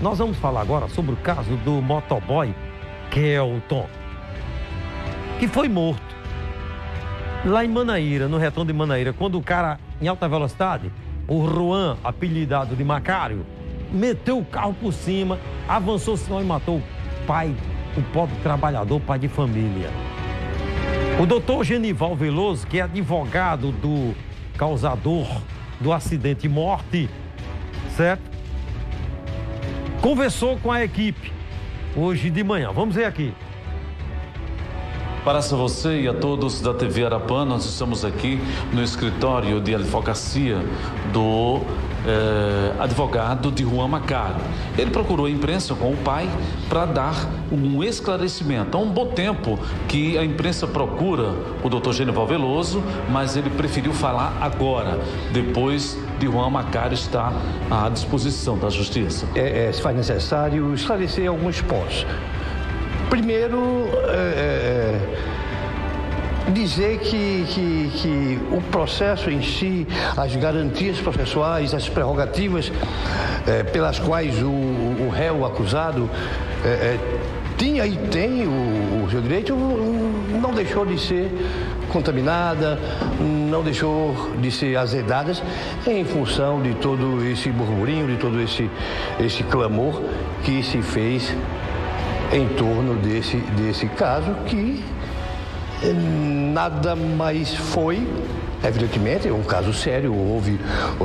Nós vamos falar agora sobre o caso do motoboy Kelton, que foi morto lá em Manaíra, no retorno de Manaíra, quando o cara em alta velocidade, o Juan, apelidado de Macário, meteu o carro por cima, avançou senão e matou o pai, o pobre trabalhador, pai de família. O doutor Genival Veloso, que é advogado do causador do acidente e morte, certo? Conversou com a equipe hoje de manhã. Vamos ver aqui. Para você e a todos da TV Arapan, nós estamos aqui no escritório de advocacia do advogado de Juan Macário. Ele procurou a imprensa com o pai para dar um esclarecimento. Há um bom tempo que a imprensa procura o doutor Genival Veloso, mas ele preferiu falar agora, depois de Juan Macário estar à disposição da justiça. Se faz necessário esclarecer alguns pontos. Primeiro, dizer que o processo em si, as garantias processuais, as prerrogativas pelas quais o réu acusado tinha e tem o seu direito, não deixou de ser contaminada, não deixou de ser azedadas em função de todo esse burburinho, de todo esse clamor que se fez em torno desse caso, que nada mais foi, evidentemente, é um caso sério,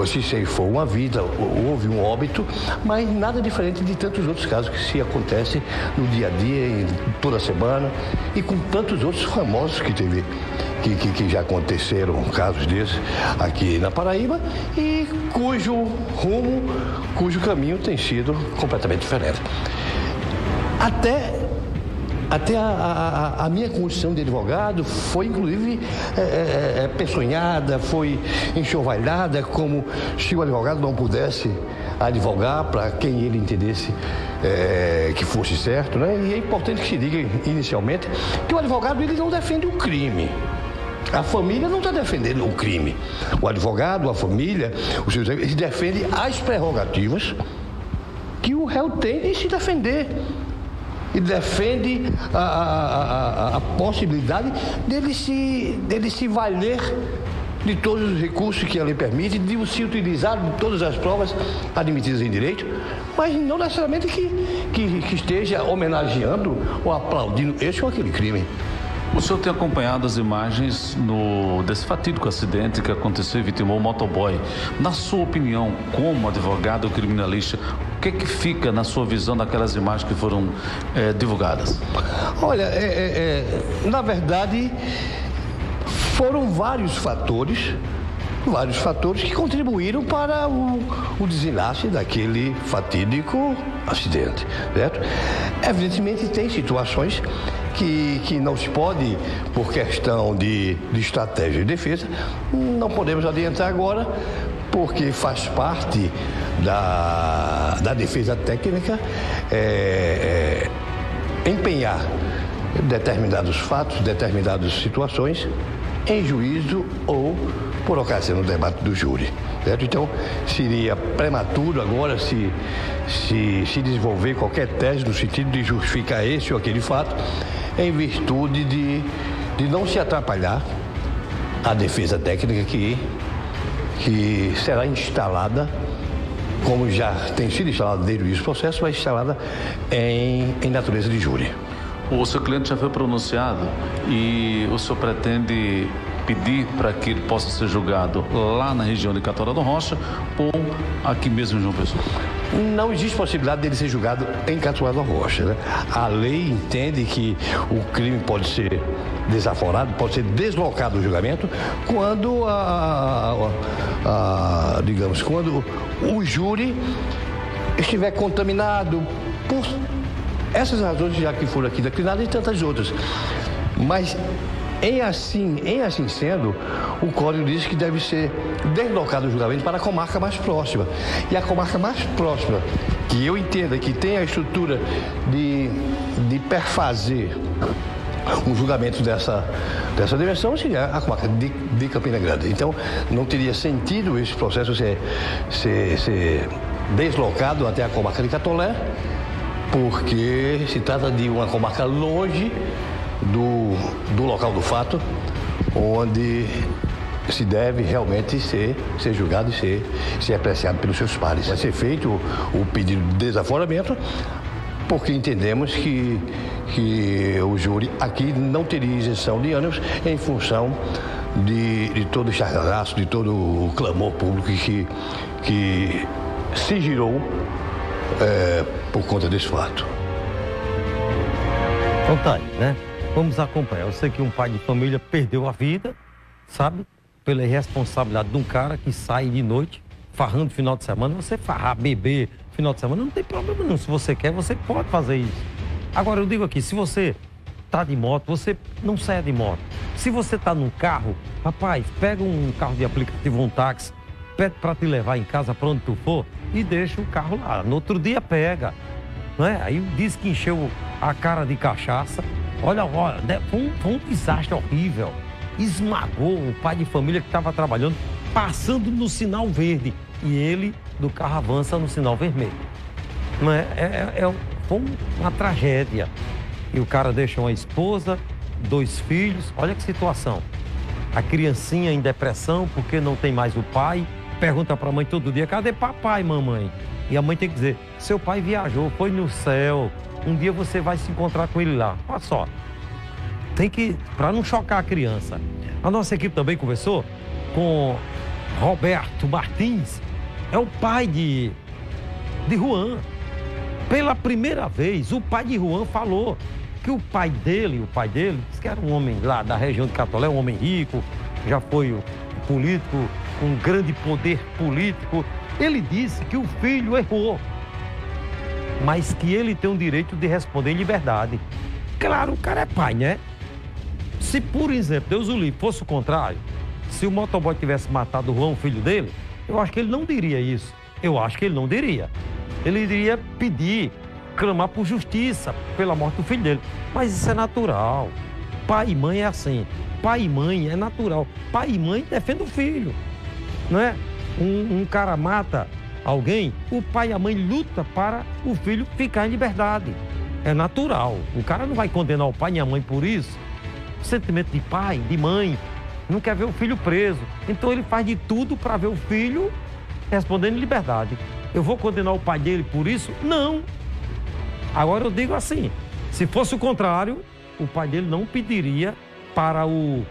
se ceifou uma vida, houve um óbito, mas nada diferente de tantos outros casos que se acontecem no dia a dia, toda semana, e com tantos outros famosos que já aconteceram casos desses aqui na Paraíba e cujo caminho tem sido completamente diferente. Até a minha condição de advogado foi, inclusive, peçonhada, foi enxovalhada, como se o advogado não pudesse advogar para quem ele entendesse que fosse certo, né? E é importante que se diga, inicialmente, que o advogado ele não defende o crime. A família não está defendendo o crime. O advogado, a família, eles defendem as prerrogativas que o réu tem de se defender. E defende a possibilidade dele se valer de todos os recursos que a lei permite, de se utilizar de todas as provas admitidas em direito, mas não necessariamente que esteja homenageando ou aplaudindo esse ou aquele crime. O senhor tem acompanhado as imagens desse fatídico acidente que aconteceu e vitimou o motoboy. Na sua opinião, como advogado criminalista, o que fica na sua visão daquelas imagens que foram divulgadas? Olha, na verdade, foram vários fatores que contribuíram para o desenlace daquele fatídico acidente, certo? Evidentemente, tem situações que não se pode, por questão de estratégia e defesa, não podemos adiantar agora, porque faz parte da defesa técnica empenhar determinados fatos, determinadas situações em juízo ou por ocasião do debate do júri, certo? Então, seria prematuro agora se desenvolver qualquer tese no sentido de justificar esse ou aquele fato, em virtude de não se atrapalhar a defesa técnica que será instalada, como já tem sido instalada desde o início do processo, vai instalada em natureza de júri. O seu cliente já foi pronunciado e o senhor pretende pedir para que ele possa ser julgado lá na região de Cachoeira do Rocha ou aqui mesmo em João Pessoa? Não existe possibilidade dele ser julgado em Cachoeira do Rocha, né? A lei entende que o crime pode ser desaforado, pode ser deslocado do julgamento quando digamos, quando o júri estiver contaminado por essas razões já que foram aqui declinadas e tantas outras. Mas em assim sendo, o Código diz que deve ser deslocado o julgamento para a comarca mais próxima. E a comarca mais próxima, que eu entenda que tem a estrutura de perfazer um julgamento dessa dimensão, seria a comarca de Campina Grande. Então, não teria sentido esse processo ser deslocado até a comarca de Catolé, porque se trata de uma comarca longe do local do fato, onde se deve realmente ser julgado e ser apreciado pelos seus pares. Vai ser feito o pedido de desaforamento, porque entendemos que o júri aqui não teria isenção de ânimos em função de todo o estardalhaço, de todo o clamor público que se girou por conta desse fato. Então tá aí, né? Vamos acompanhar. Eu sei que um pai de família perdeu a vida, sabe? Pela irresponsabilidade de um cara que sai de noite, farrando final de semana. Você farrar, beber final de semana, não tem problema não. Se você quer, você pode fazer isso. Agora, eu digo aqui, se você tá de moto, você não saia de moto. Se você tá num carro, rapaz, pega um carro de aplicativo, um táxi, pede para te levar em casa, para onde tu for, e deixa o carro lá. No outro dia pega, não é? Aí diz que encheu a cara de cachaça. Olha, foi um desastre horrível. Esmagou o pai de família que estava trabalhando, passando no sinal verde. E ele, do carro, avança no sinal vermelho. Não é? Foi uma tragédia. E o cara deixa uma esposa, 2 filhos. Olha que situação. A criancinha em depressão porque não tem mais o pai. Pergunta para a mãe todo dia, cadê papai, mamãe? E a mãe tem que dizer, seu pai viajou, foi no céu. Um dia você vai se encontrar com ele lá. Olha só. Tem que, para não chocar a criança. A nossa equipe também conversou com Roberto Martins, é o pai de Juan. Pela primeira vez, o pai de Juan falou que o pai dele, disse que era um homem lá da região de Catolé, um homem rico, já foi político, com grande poder político. Ele disse que o filho errou, mas que ele tem o direito de responder em liberdade. Claro, o cara é pai, né? Se, por exemplo, Deus o livre, fosse o contrário, se o motoboy tivesse matado o Juan, o filho dele, eu acho que ele não diria isso. Eu acho que ele não diria. Ele iria pedir, clamar por justiça pela morte do filho dele. Mas isso é natural. Pai e mãe é assim. Pai e mãe é natural. Pai e mãe defendem o filho, não é? Um cara mata alguém, o pai e a mãe lutam para o filho ficar em liberdade. É natural. O cara não vai condenar o pai e a mãe por isso. O sentimento de pai, de mãe, não quer ver o filho preso. Então ele faz de tudo para ver o filho respondendo em liberdade. Eu vou condenar o pai dele por isso? Não. Agora eu digo assim, se fosse o contrário, o pai dele não pediria para o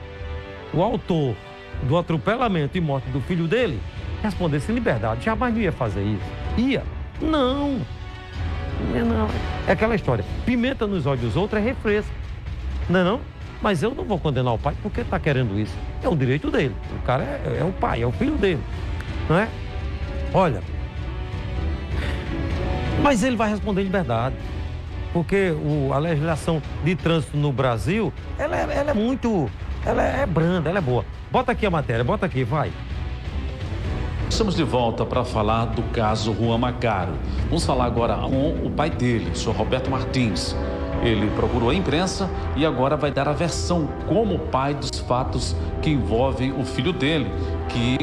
autor do atropelamento e morte do filho dele respondesse em liberdade. Jamais não ia fazer isso. Ia? Não. Não. É aquela história. Pimenta nos olhos dos outros é refresco. Não é não? Mas eu não vou condenar o pai porque está querendo isso. É o direito dele. O cara é o pai, é o filho dele. Não é? Olha. Mas ele vai responder em liberdade. Porque a legislação de trânsito no Brasil, ela é muito... Ela é branda, ela é boa. Bota aqui a matéria, bota aqui, vai. Estamos de volta para falar do caso Juan Macaro. Vamos falar agora com o pai dele, o senhor Roberto Martins. Ele procurou a imprensa e agora vai dar a versão como pai dos fatos que envolvem o filho dele, que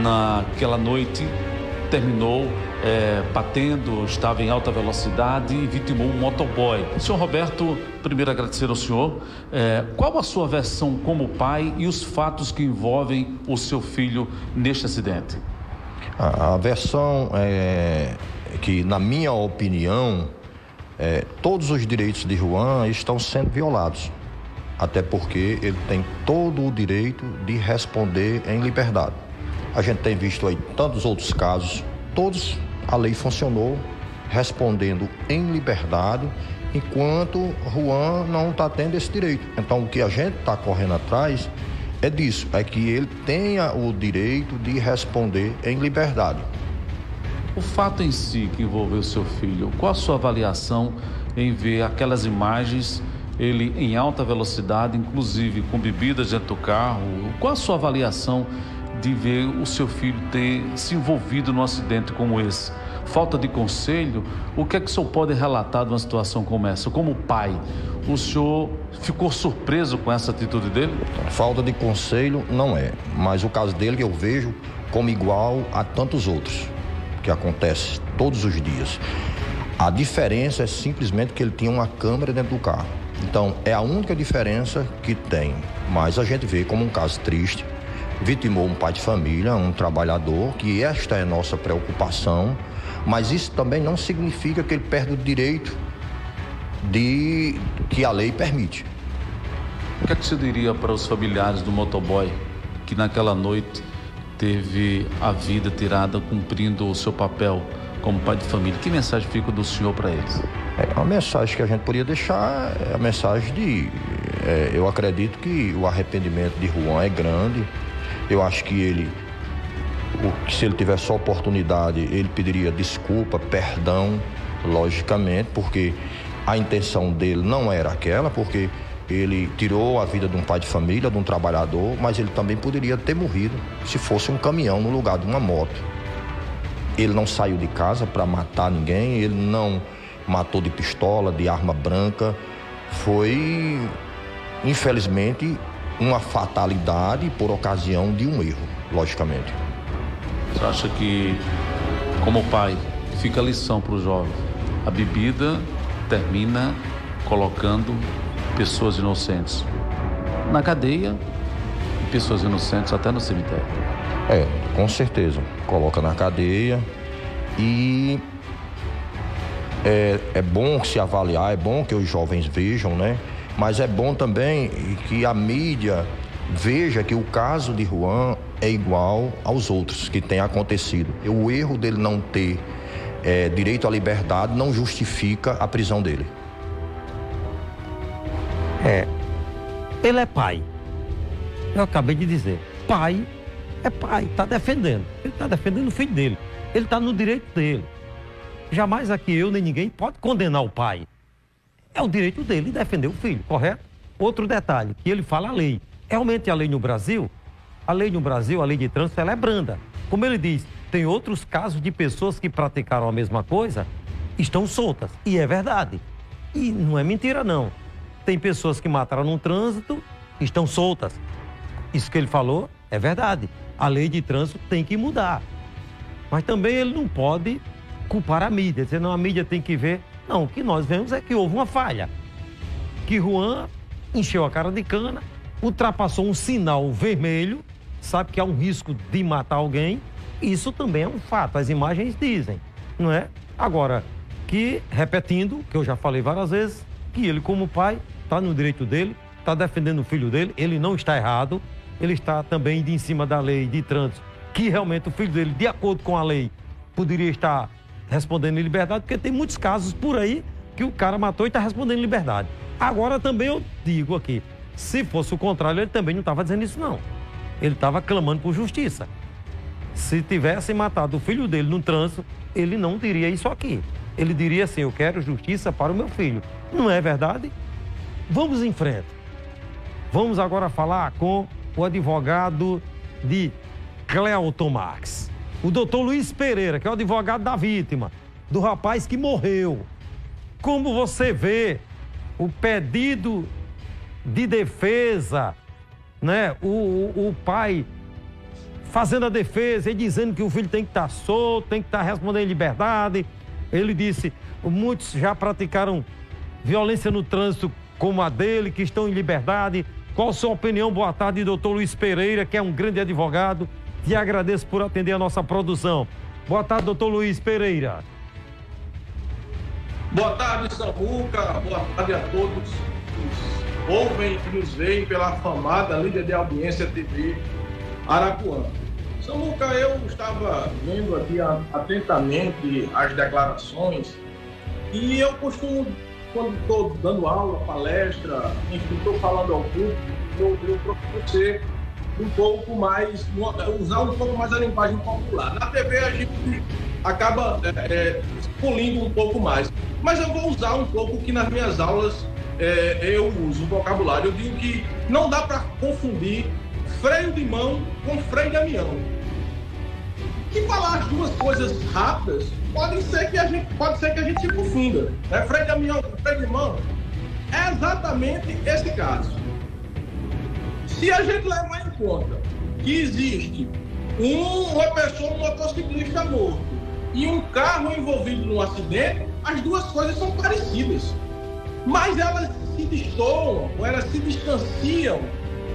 naquela noite terminou batendo, estava em alta velocidade e vitimou um motoboy. Senhor Roberto, primeiro agradecer ao senhor. Qual a sua versão como pai e os fatos que envolvem o seu filho neste acidente? A versão é que, na minha opinião, todos os direitos de Juan estão sendo violados. Até porque ele tem todo o direito de responder em liberdade. A gente tem visto aí tantos outros casos, todos a lei funcionou respondendo em liberdade, enquanto Juan não está tendo esse direito. Então, o que a gente está correndo atrás é disso, é que ele tenha o direito de responder em liberdade. O fato em si que envolveu seu filho, qual a sua avaliação em ver aquelas imagens, ele em alta velocidade, inclusive com bebidas dentro do carro? Qual a sua avaliação de ver o seu filho ter se envolvido num acidente como esse? Falta de conselho? O que é que o senhor pode relatar de uma situação como essa? Como pai, o senhor ficou surpreso com essa atitude dele? Falta de conselho não é, mas o caso dele eu vejo como igual a tantos outros. que acontece todos os dias. A diferença é simplesmente que ele tinha uma câmera dentro do carro. Então, é a única diferença que tem. Mas a gente vê como um caso triste. Vitimou um pai de família, um trabalhador, que esta é a nossa preocupação. Mas isso também não significa que ele perde o direito que a lei permite. O que é que você diria para os familiares do motoboy que naquela noite teve a vida tirada cumprindo o seu papel como pai de família? Que mensagem fica do senhor para eles? A mensagem que a gente poderia deixar é a mensagem de... eu acredito que o arrependimento de Juan é grande. Eu acho que se ele tivesse a oportunidade, ele pediria desculpa, perdão, logicamente, porque a intenção dele não era aquela, porque ele tirou a vida de um pai de família, de um trabalhador, mas ele também poderia ter morrido se fosse um caminhão no lugar de uma moto. Ele não saiu de casa para matar ninguém, ele não matou de pistola, de arma branca. Foi, infelizmente, uma fatalidade por ocasião de um erro, logicamente. Você acha que, como pai, fica a lição para o jovem? A bebida termina colocando pessoas inocentes na cadeia e pessoas inocentes até no cemitério. Com certeza. Coloca na cadeia e é bom se avaliar, é bom que os jovens vejam, né? Mas é bom também que a mídia veja que o caso de Juan é igual aos outros que têm acontecido. O erro dele não ter direito à liberdade não justifica a prisão dele. Ele é pai. Eu acabei de dizer. Pai é pai, está defendendo. Ele está defendendo o filho dele. Ele está no direito dele. Jamais aqui eu nem ninguém pode condenar o pai. É o direito dele defender o filho, correto? Outro detalhe, que ele fala a lei. Realmente a lei no Brasil, a lei de trânsito, ela é branda. Como ele diz, tem outros casos de pessoas que praticaram a mesma coisa, estão soltas. E é verdade. E não é mentira, não. Tem pessoas que mataram no trânsito, estão soltas. Isso que ele falou é verdade. A lei de trânsito tem que mudar. Mas também ele não pode culpar a mídia, dizer, não, a mídia tem que ver. Não, o que nós vemos é que houve uma falha. Que Juan encheu a cara de cana, ultrapassou um sinal vermelho, sabe que há um risco de matar alguém. Isso também é um fato, as imagens dizem, não é? Agora, que, repetindo, que eu já falei várias vezes, que ele como pai está no direito dele, está defendendo o filho dele, ele não está errado, ele está também em cima da lei de trânsito, que realmente o filho dele, de acordo com a lei, poderia estar respondendo em liberdade, porque tem muitos casos por aí que o cara matou e está respondendo em liberdade. Agora também eu digo aqui, se fosse o contrário, ele também não estava dizendo isso não. Ele estava clamando por justiça. Se tivessem matado o filho dele no trânsito, ele não diria isso aqui. Ele diria assim, eu quero justiça para o meu filho. Não é verdade? Vamos em frente. Vamos agora falar com o advogado de Cleuton Marques. O doutor Luiz Pereira, que é o advogado da vítima, do rapaz que morreu. Como você vê o pedido de defesa, né? O pai fazendo a defesa e dizendo que o filho tem que estar solto, tem que estar respondendo em liberdade. Ele disse, muitos já praticaram violência no trânsito como a dele, que estão em liberdade. Qual a sua opinião? Boa tarde, doutor Luiz Pereira, que é um grande advogado. Te agradeço por atender a nossa produção. Boa tarde, doutor Luiz Pereira. Boa tarde, Samuca. Boa tarde a todos que ouvem e nos veem pela afamada líder de audiência TV Arapuã. Samuca, eu estava vendo aqui atentamente as declarações e eu costumo, quando estou dando aula, palestra, enfim, estou falando ao público, eu procuro ser um pouco mais, usar um pouco mais a linguagem popular. Na TV a gente acaba polindo um pouco mais, mas eu vou usar um pouco que nas minhas aulas eu uso o vocabulário. Eu digo que não dá para confundir freio de mão com freio de avião. E falar as duas coisas rápidas pode ser que a gente se confunda, né? Freio de avião com freio de mão é exatamente esse caso. Se a gente levar em conta que existe uma pessoa, um motociclista morto, e um carro envolvido num acidente, as duas coisas são parecidas. Mas elas se destoam, ou elas se distanciam,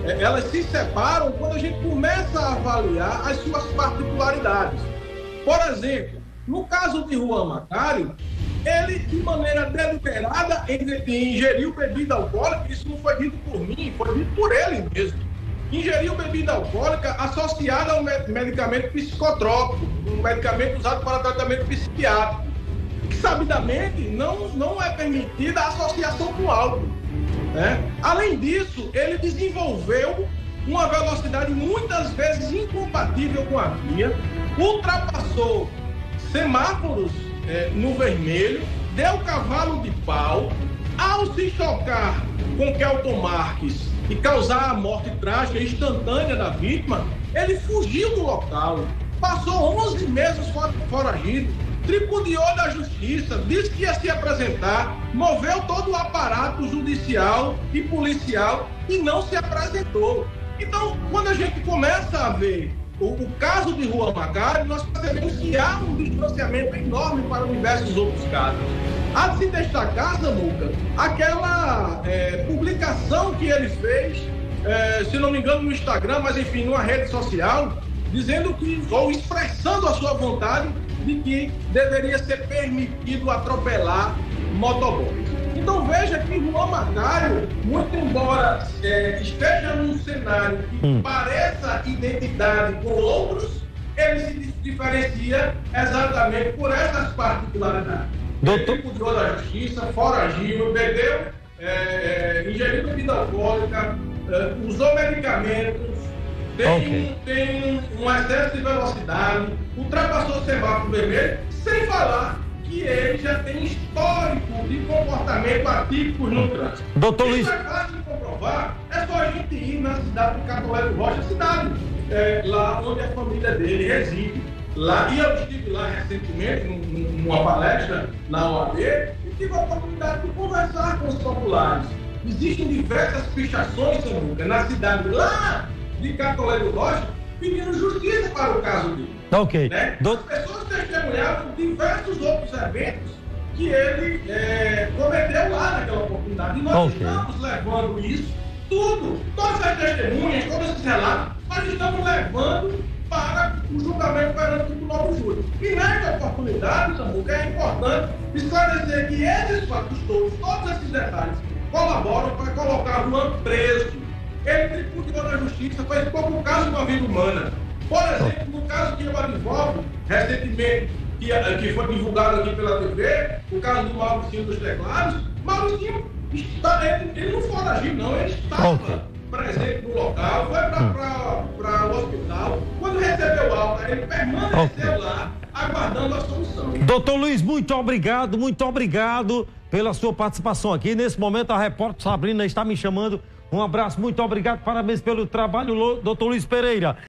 elas se separam quando a gente começa a avaliar as suas particularidades. Por exemplo, no caso de Juan Macário, ele, de maneira deliberada, ingeriu bebida alcoólica. Isso não foi dito por mim, foi dito por ele mesmo. Ingeriu bebida alcoólica associada a um medicamento psicotrópico, um medicamento usado para tratamento psiquiátrico, que sabidamente não é permitida a associação com álcool, né? Além disso, ele desenvolveu uma velocidade muitas vezes incompatível com a via, ultrapassou semáforos no vermelho, deu cavalo de pau, ao se chocar com Kelton Marques e causar a morte trágica instantânea da vítima, ele fugiu do local, passou 11 meses foragido, tripudiou da justiça, disse que ia se apresentar, moveu todo o aparato judicial e policial e não se apresentou. Então, quando a gente começa a ver o caso de Juan Macário, nós percebemos que há um distanciamento enorme para o universo dos outros casos. Há de se destacar, Samuca, aquela publicação que ele fez, se não me engano, no Instagram, mas enfim, numa rede social, dizendo que, ou expressando a sua vontade de que deveria ser permitido atropelar motoboys. Então veja que Juan Macário, muito embora esteja num cenário que pareça identidade com outros, ele se diferencia exatamente por essas particularidades. Doutor... Ele tripudiou da justiça, foragiu, bebeu, ingeriu bebida alcoólica, usou medicamentos, tem um excesso de velocidade, ultrapassou o semáforo vermelho, sem falar que ele já tem histórico de comportamento atípico no trânsito. Doutor Luiz... Isso é fácil de comprovar, é só a gente ir na cidade de Catolé do Rocha, cidade lá onde a família dele reside. Lá, e eu estive lá recentemente, numa palestra na OAB, e tive a oportunidade de conversar com os populares. Existem diversas pichações, Samuca, na cidade lá de Catolé do Rocha, pedindo justiça para o caso dele. Ok. Né? As pessoas testemunharam diversos outros eventos que ele cometeu lá naquela oportunidade. E nós estamos levando isso, todas as testemunhas, todos esses relatos, nós estamos levando para o julgamento perante o Tribunal do Júri. E nesta oportunidade, Samuca, é importante esclarecer que esses fatos todos esses detalhes, colaboram para colocar o Juan preso. Ele tripudiou da justiça, faz pouco caso com a vida humana. Por exemplo, no caso que eu advogo, recentemente, que foi divulgado aqui pela TV, o caso do Mauricinho dos Teclados, Mauricinho, ele não foragiu, não, ele estava presente no local, foi para o hospital. Quando recebeu alta, ele permaneceu lá, aguardando a solução. Doutor Luiz, muito obrigado pela sua participação aqui. Nesse momento, a repórter Sabrina está me chamando. Um abraço, muito obrigado, parabéns pelo trabalho, doutor Luiz Pereira.